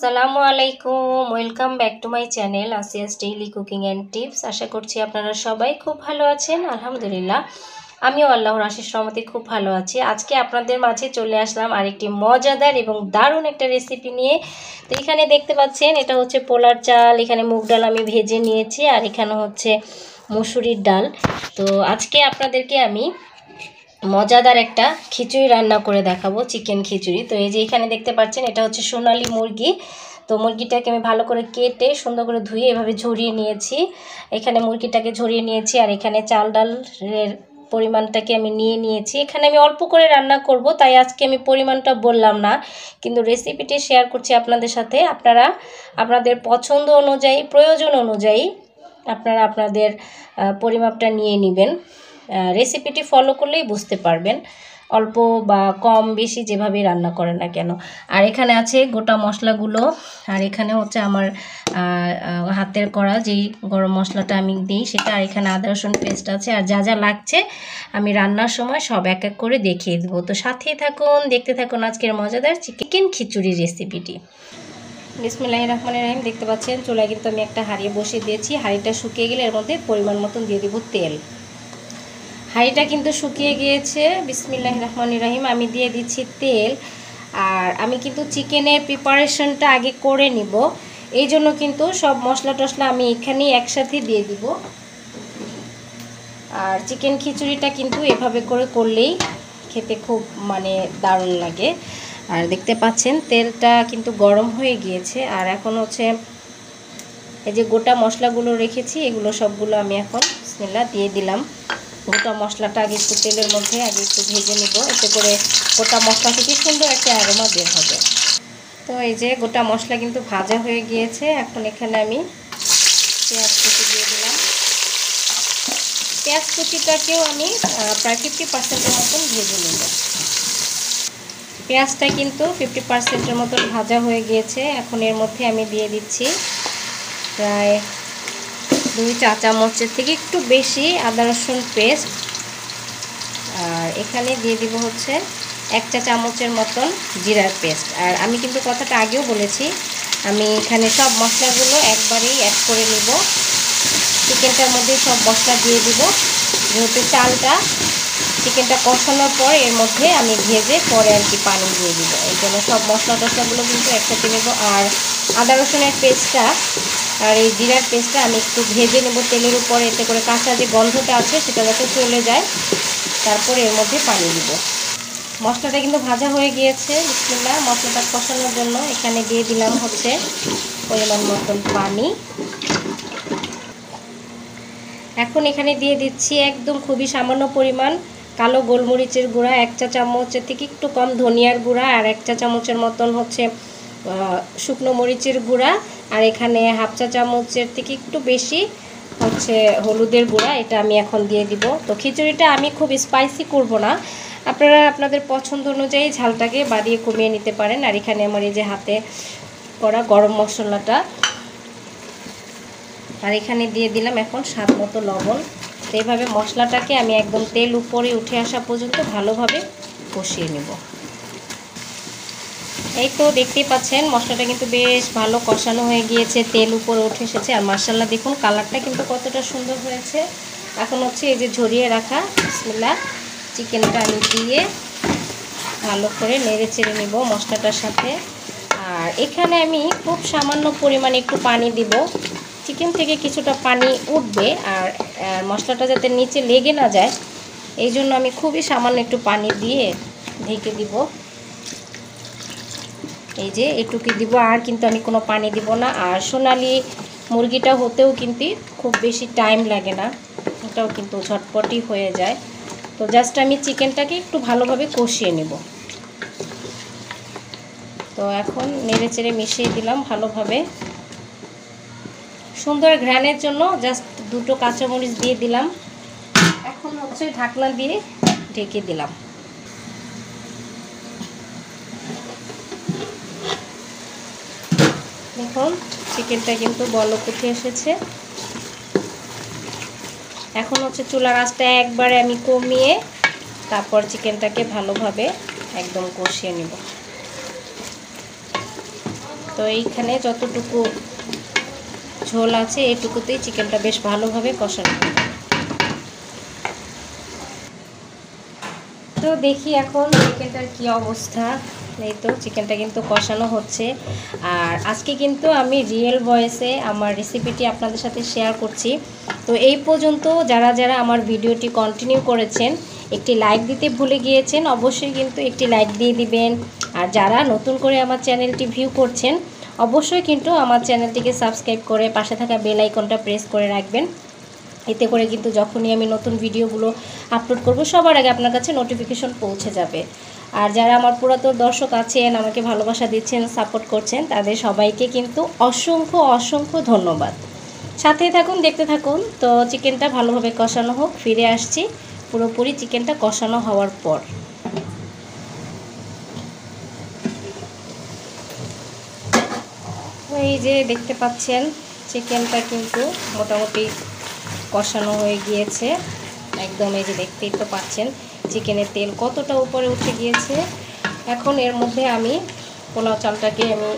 আসসালামু আলাইকুম, welcome back to my channel Asiya's daily cooking and tips. আশা করছি আপনারা সবাই খুব ভালো আছেন। আলহামদুলিল্লাহ, আমিও আল্লাহর আশিস রহমতে খুব ভালো আছি। আজকে আপনাদের মাঝে চলে আসলাম আরেকটি মজাদার এবং দারুণ একটা রেসিপি নিয়ে। তো এখানে দেখতে পাচ্ছেন, এটা হচ্ছে পোলার চাল, এখানে মুগ ডাল আমি ভেজে নিয়েছি, আর এখানে হচ্ছে মসুরির ডাল। তো আজকে আপনাদেরকে আমি মজাদার একটা খিচুড়ি রান্না করে দেখাবো, চিকেন খিচুড়ি। তো এই যে এখানে দেখতে পাচ্ছেন, এটা হচ্ছে সোনালী মুরগি। তো মুরগিটাকে আমি ভালো করে কেটে সুন্দর করে ধুয়ে এভাবে ঝরিয়ে নিয়েছি। এখানে মুরগিটাকে ঝরিয়ে নিয়েছি, আর এখানে চাল ডালের পরিমাণটাকে আমি নিয়ে নিয়েছি। এখানে আমি অল্প করে রান্না করব, তাই আজকে আমি পরিমাণটা বললাম না, কিন্তু রেসিপিটি শেয়ার করছি আপনাদের সাথে। আপনারা আপনাদের পছন্দ অনুযায়ী, প্রয়োজন অনুযায়ী আপনারা আপনাদের পরিমাপটা নিয়ে নেবেন। রেসিপিটি ফলো করলেই বুঝতে পারবেন, অল্প বা কম বেশি যেভাবেই রান্না করেন না কেন। আর এখানে আছে গোটা মশলাগুলো, আর এখানে হচ্ছে আমার হাতের করা যেই গরম মশলাটা আমি দিই সেটা, আর এখানে আদা রসুন পেস্ট আছে। আর যা যা লাগছে আমি রান্নার সময় সব এক এক করে দেখিয়ে দেবো। তো সাথেই থাকুন, দেখতে থাকুন আজকের মজাদার চিকেন খিচুড়ি রেসিপিটি। বিসমিল্লাহির রহমানির রহিম। দেখতে পাচ্ছেন, চুলায় কিন্তু আমি একটা হাঁড়ি বসিয়ে দিয়েছি। হাঁড়িটা শুকিয়ে গেলে এর মধ্যে পরিমাণ মতন দিয়ে দেবো তেল। হাঁড়িটা কিন্তু শুকিয়ে গিয়েছে। বিসমিল্লাহির রহমানির রহিম। আমি দিয়ে দিচ্ছি তেল। আর আমি কিন্তু চিকেনের প্রিপারেশনটা আগে করে নিব, এই জন্য কিন্তু সব মশলা টশলা আমি এখানেই একসাথে দিয়ে দিব। আর চিকেন খিচুড়িটা কিন্তু এভাবে করে করলেই খেতে খুব দারুণ লাগে। আর দেখতে পাচ্ছেন তেলটা কিন্তু গরম হয়ে গিয়েছে। আর এখন হচ্ছে এই যে গোটা মশলাগুলো রেখেছি, এগুলো সবগুলো আমি এখন বিসমিল্লাহ দিয়ে দিলাম। গোটা মশলাটা আগে একটু তেলের মধ্যে আগে একটু ভেজে নিব, এতে করে গোটা মশলা থেকে সুন্দর একটা অ্যারোমা বের হবে। তো এই যে গোটা মশলা কিন্তু ভাজা হয়ে গিয়েছে। এখন এখানে আমি পেঁয়াজ কুচি দিয়ে দিলাম। পেঁয়াজ কুচিটাকেও আমি প্রায় 50%-এর মতন ভেজে নেব। পেঁয়াজটা কিন্তু 50%-এর মতন ভাজা হয়ে গিয়েছে। এখন এর মধ্যে আমি দিয়ে দিচ্ছি প্রায় 2 চা চামচের থেকে একটু বেশি আদা রসুন পেস্ট। আর এখানে দিয়ে দিব হচ্ছে 1 চা চামচের মতন জিরার পেস্ট। আর আমি কিন্তু কথাটা আগেও বলেছি, আমি এখানে সব মশলাগুলো একবারেই অ্যাড করে নিব। চিকেনটার মধ্যে সব মশলা দিয়ে দিব, যেহেতু চালটা চিকেনটা কষানোর পর এর মধ্যে আমি ভেজে পরে আর কি পানি দিয়ে দিব, এই জন্য সব মশলা টশলাগুলো কিন্তু একসাথে নেব। আর আদা রসুনের পেস্টটা আর এই জিরার পেস্টটা আমি একটু ভেজে নেব তেলের উপরে, এতে করে কাঁচা যে গন্ধটা আছে সেটা যাতে চলে যায়। তারপরে এর মধ্যে পানি দিব। মশলাটা কিন্তু ভাজা হয়ে গিয়েছে। বিসমিল্লাহ। মশলাটা কষানোর জন্য এখানে দিয়ে দিলাম হচ্ছে পরিমাণ মতন পানি। এখন এখানে দিয়ে দিচ্ছি একদম খুবই সামান্য পরিমাণ কালো গোলমরিচের গুঁড়া, 1 চা চামচের থেকে একটু কম ধনিয়ার গুঁড়া, আর 1 চা চামচের মতন হচ্ছে শুকনো মরিচের গুঁড়া, আর এখানে 1/2 চা চামচের থেকে একটু বেশি হচ্ছে হলুদের গুঁড়া। এটা আমি এখন দিয়ে দিব। তো খিচুড়িটা আমি খুব স্পাইসি করব না, আপনারা আপনাদের পছন্দ অনুযায়ী ঝালটাকে বাড়িয়ে কমিয়ে নিতে পারেন। আর এখানে আমার এই যে হাতে করা গরম মশলাটা, আর এখানে দিয়ে দিলাম এখন স্বাদ মতো লবণ। তো এইভাবে মশলাটাকে আমি একদম তেল উপরে উঠে আসা পর্যন্ত ভালোভাবে কষিয়ে নেব। এই তো দেখতেই পাচ্ছেন মশলাটা কিন্তু বেশ ভালো কষানো হয়ে গিয়েছে, তেল উপরে উঠে এসেছে। আর মাশাআল্লাহ দেখুন কালারটা কিন্তু কতটা সুন্দর হয়েছে। এখন হচ্ছে এই যে ঝরিয়ে রাখা বিসমিল্লাহ চিকেনটা আমি দিয়ে ভালো করে নেড়ে চেড়ে নেব মশলাটার সাথে। আর এখানে আমি খুব সামান্য পরিমাণে একটু পানি দিব, চিকেন থেকে কিছুটা পানি উঠবে। আর মশলাটা যাতে নিচে লেগে না যায়, এই জন্য আমি খুবই সামান্য একটু পানি দিয়ে ঢেকে দিব। এই যে এটুকু দিব, আর কিন্তু আমি কোনো পানি দিব না। আর সোনালি মুরগিটা হতেও কিন্তু খুব বেশি টাইম লাগে না, এটাও কিন্তু ঝটপটই হয়ে যায়। তো জাস্ট আমি চিকেনটাকে একটু ভালোভাবে কষিয়ে নেব। তো এখন নেড়ে চেড়ে মিশিয়ে দিলাম ভালোভাবে। সুন্দর ঘ্রাণের জন্য জাস্ট 2টো কাঁচামরিচ দিয়ে দিলাম। এখন হচ্ছে ঢাকনা দিয়ে ঢেকে দিলাম। দেখুন চিকেনটা কিন্তু বলক উঠে এসেছে। এখন হচ্ছে চুলার আঁচটা একবারে আমি কমিয়ে তারপর চিকেনটাকে ভালোভাবে একদম কষিয়ে নেব। তো তো এইখানে যতটুকু ঝোল আছে এইটুকুতেই চিকেনটা বেশ ভালোভাবে কষানো হবে। তো দেখি এখন চিকেনটার কি অবস্থা। এই তো চিকেনটা কিন্তু কষানো হচ্ছে। আর আজকে কিন্তু আমি রিয়েল ভয়েসে আমার রেসিপিটি আপনাদের সাথে শেয়ার করছি। তো এই পর্যন্ত যারা যারা আমার ভিডিওটি কন্টিনিউ করেছেন, একটি লাইক দিতে ভুলে গিয়েছেন, অবশ্যই কিন্তু একটি লাইক দিয়ে দিবেন। আর যারা নতুন করে আমার চ্যানেলটি ভিউ করছেন, অবশ্যই কিন্তু আমার চ্যানেলটিকে সাবস্ক্রাইব করে পাশে থাকা বেল আইকনটা প্রেস করে রাখবেন। এতে করে কিন্তু যখনই আমি নতুন ভিডিওগুলো আপলোড করব সবার আগে আপনার কাছে নোটিফিকেশন পৌঁছে যাবে। আর যারা আমার পুরাতন দর্শক আছেন, আমাকে ভালোবাসা দিচ্ছেন, সাপোর্ট করছেন, তাদের সবাইকে কিন্তু অসংখ্য অসংখ্য ধন্যবাদ। সাথে থাকুন, দেখতে থাকুন। তো চিকেনটা ভালোভাবে কষানো হোক, ফিরে আসছি পুরোপুরি চিকেনটা কষানো হওয়ার পর। এই যে দেখতে পাচ্ছেন চিকেনটা কিন্তু মোটামুটি কষানো হয়ে গিয়েছে একদম। এই যে দেখতেই তো পাচ্ছেন চিকেনের তেল কতটা উপরে উঠে গিয়েছে। এখন এর মধ্যে আমি পোলাও চালটাকে আমি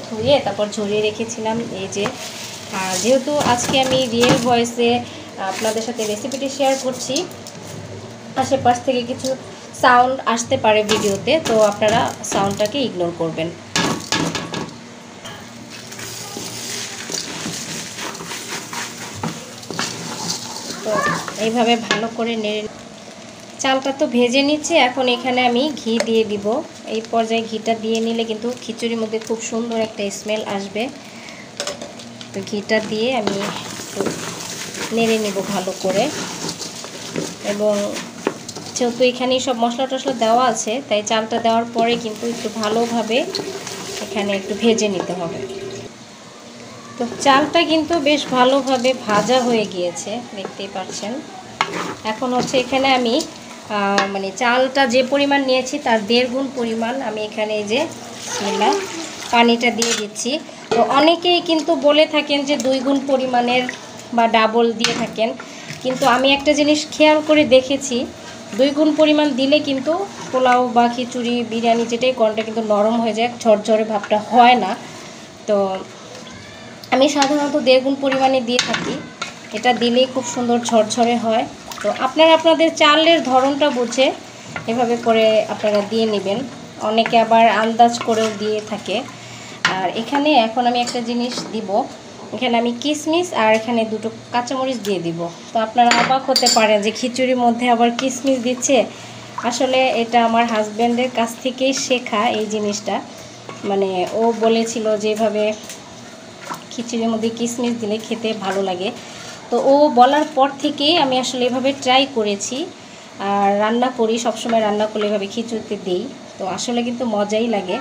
ধুয়ে তারপর ঝরিয়ে রেখেছিলাম। এই যে, আর যেহেতু আজকে আমি রিয়েল ভয়েসে আপনাদের সাথে রেসিপিটি শেয়ার করছি, আশেপাশ থেকে কিছু সাউন্ড আসতে পারে ভিডিওতে, তো আপনারা সাউন্ডটাকে ইগনোর করবেন। তো এইভাবে ভালো করে নেড়ে চালটা তো ভেজে নিচ্ছে। এখন এখানে আমি ঘি দিয়ে দিব। এই পর্যায়ে ঘিটা দিয়ে নিলে কিন্তু খিচুড়ির মধ্যে খুব সুন্দর একটা স্মেল আসবে। তো ঘিটা দিয়ে আমি একটু নেড়ে নেব ভালো করে। এবং যেহেতু এখানে সব মশলা টশলা দেওয়া আছে, তাই চালটা দেওয়ার পরে কিন্তু একটু ভালোভাবে এখানে একটু ভেজে নিতে হবে। তো চালটা কিন্তু বেশ ভালোভাবে ভাজা হয়ে গিয়েছে, দেখতেই পাচ্ছেন। এখন হচ্ছে এখানে আমি মানে চালটা যে পরিমাণ নিয়েছি তার 1.5 গুণ পরিমাণ আমি এখানে এই যে পানিটা দিয়ে দিচ্ছি। তো অনেকেই কিন্তু বলে থাকেন যে 2 গুণ পরিমাণের বা ডাবল দিয়ে থাকেন, কিন্তু আমি একটা জিনিস খেয়াল করে দেখেছি, 2 গুণ পরিমাণ দিলে কিন্তু পোলাও বা খিচুড়ি বিরিয়ানি যেটাই কোনটা কিন্তু নরম হয়ে যায়, ঝরঝরে ভাবটা হয় না। তো আমি সাধারণত 1.5 গুণ পরিমাণে দিয়ে থাকি, এটা দিলেই খুব সুন্দর ঝরঝরে হয়। তো আপনারা আপনাদের চালের ধরনটা বুঝে এভাবে করে আপনারা দিয়ে নেবেন। অনেকে আবার আন্দাজ করেও দিয়ে থাকে। আর এখানে এখন আমি একটা জিনিস দিব, এখানে আমি কিশমিশ আর এখানে 2টো কাঁচামরিচ দিয়ে দিব। তো আপনারা অবাক হতে পারেন যে খিচুড়ির মধ্যে আবার কিশমিশ দিচ্ছে। আসলে এটা আমার হাজব্যান্ডের কাছ থেকেই শেখা এই জিনিসটা। মানে ও বলেছিল যে এভাবে খিচুড়ির মধ্যে কিশমিশ দিলে খেতে ভালো লাগে। তো ও বলার পর থেকেই আমি আসলে এভাবে ট্রাই করেছি আর রান্না করি, সবসময় রান্না করলে এভাবে খিচুড়িতে দিই। তো আসলে কিন্তু মজাই লাগে,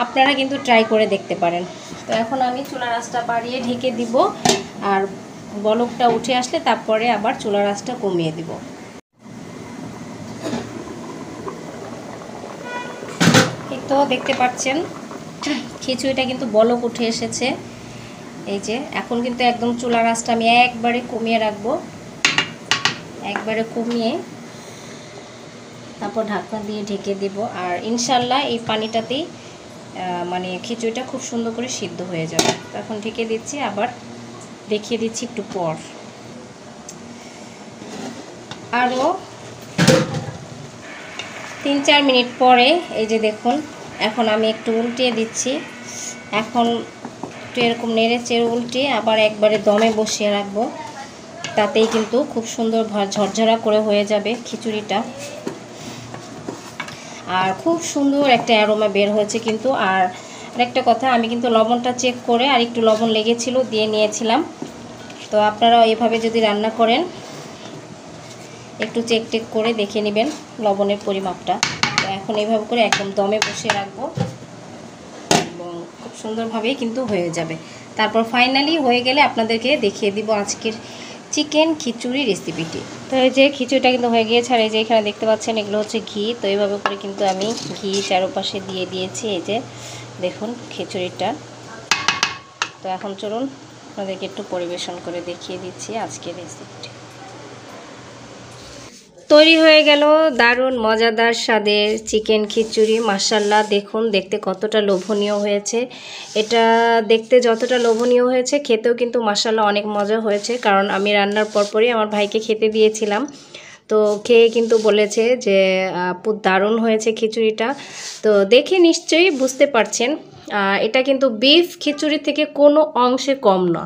আপনারা কিন্তু ট্রাই করে দেখতে পারেন। তো এখন আমি চুলার আঁচটা বাড়িয়ে ঢেকে দিব, আর বলকটা উঠে আসলে তারপরে আবার চুলার আঁচটা কমিয়ে দিব। এই তো দেখতে পাচ্ছেন খিচুড়িটা কিন্তু বলক উঠে এসেছে। এই যে এখন কিন্তু একদম চুলার আঁচটা আমি একবারে কমিয়ে রাখবো, একবারে কমিয়ে তারপর ঢাকনা দিয়ে ঢেকে দিব। আর ইনশাল্লাহ এই পানিটাতেই মানে খিচুড়িটা খুব সুন্দর করে সিদ্ধ হয়ে যাবে। তখন ঢেকে দিচ্ছি, আবার দেখিয়ে দিচ্ছি একটু পর। আরও 3-4 মিনিট পরে এই যে দেখুন, এখন আমি একটু উল্টিয়ে দিচ্ছি। এখন একটু এরকম নেড়ে চেড়ে উল্টিয়ে আবার একবারে দমে বসিয়ে রাখবো, তাতেই কিন্তু খুব সুন্দর ঝরঝরা করে হয়ে যাবে খিচুড়িটা। আর খুব সুন্দর একটা অ্যারোমা বের হয়েছে কিন্তু। আর আরেকটা কথা, আমি কিন্তু লবণটা চেক করে আর একটু লবণ লেগেছিল দিয়ে নিয়েছিলাম। তো আপনারাও এভাবে যদি রান্না করেন একটু চেক টেক করে দেখে নেবেন লবণের পরিমাপটা। তো এখন এইভাবে করে একদম দমে বসিয়ে রাখবো এবং খুব সুন্দরভাবেই কিন্তু হয়ে যাবে। তারপর ফাইনালি হয়ে গেলে আপনাদেরকে দেখিয়ে দিব আজকের চিকেন খিচুড়ি রেসিপিটি। তো এই যে খিচুড়িটা কিন্তু হয়ে গিয়েছে। আর এই যে এখানে দেখতে পাচ্ছেন এগুলো হচ্ছে ঘি। তো এইভাবে করে কিন্তু আমি ঘি চারপাশে দিয়ে দিয়েছি। এই যে দেখুন খিচুড়িটা। তো এখন চলুন আপনাদেরকে একটু পরিবেশন করে দেখিয়ে দিচ্ছি আজকের রেসিপিটি। তৈরি হয়ে গেল দারুণ মজাদার স্বাদের চিকেন খিচুড়ি। মাশাআল্লাহ, দেখুন দেখতে কতটা লোভনীয় হয়েছে। এটা দেখতে যতটা লোভনীয় হয়েছে, খেতেও কিন্তু মাশাআল্লাহ অনেক মজা হয়েছে। কারণ আমি রান্নার পরপরই আমার ভাইকে খেতে দিয়েছিলাম, তো খেয়ে কিন্তু বলেছে যে আপু দারুণ হয়েছে খিচুড়িটা। তো দেখে নিশ্চয়ই বুঝতে পারছেন এটা কিন্তু বিফ খিচুড়ি থেকে কোনো অংশে কম না।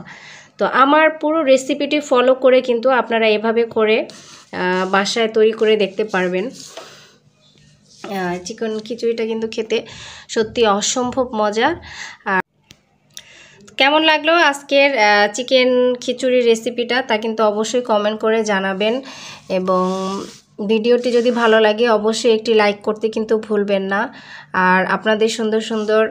তো আমার পুরো রেসিপিটি ফলো করে কিন্তু আপনারা এভাবে করে বাসায় তৈরি করে দেখতে পারবেন। চিকেন খিচুড়িটা কিন্তু খেতে সত্যি অসম্ভব মজার। আর কেমন লাগলো আজকের চিকেন খিচুড়ির রেসিপিটা তা কিন্তু অবশ্যই কমেন্ট করে জানাবেন, এবং ভিডিওটি যদি ভালো লাগে অবশ্যই একটি লাইক করতে কিন্তু ভুলবেন না। আর আপনাদের সুন্দর সুন্দর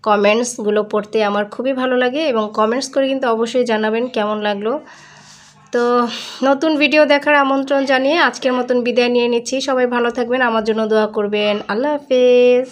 কমেন্টসগুলো পড়তে আমার খুবই ভালো লাগে, এবং কমেন্টস করে কিন্তু অবশ্যই জানাবেন কেমন লাগলো। তো নতুন ভিডিও দেখার আমন্ত্রণ জানিয়ে আজকের মতন বিদায় নিয়ে নিচ্ছি। সবাই ভালো থাকবেন, আমার জন্য দোয়া করবেন। আল্লাহ হাফেজ।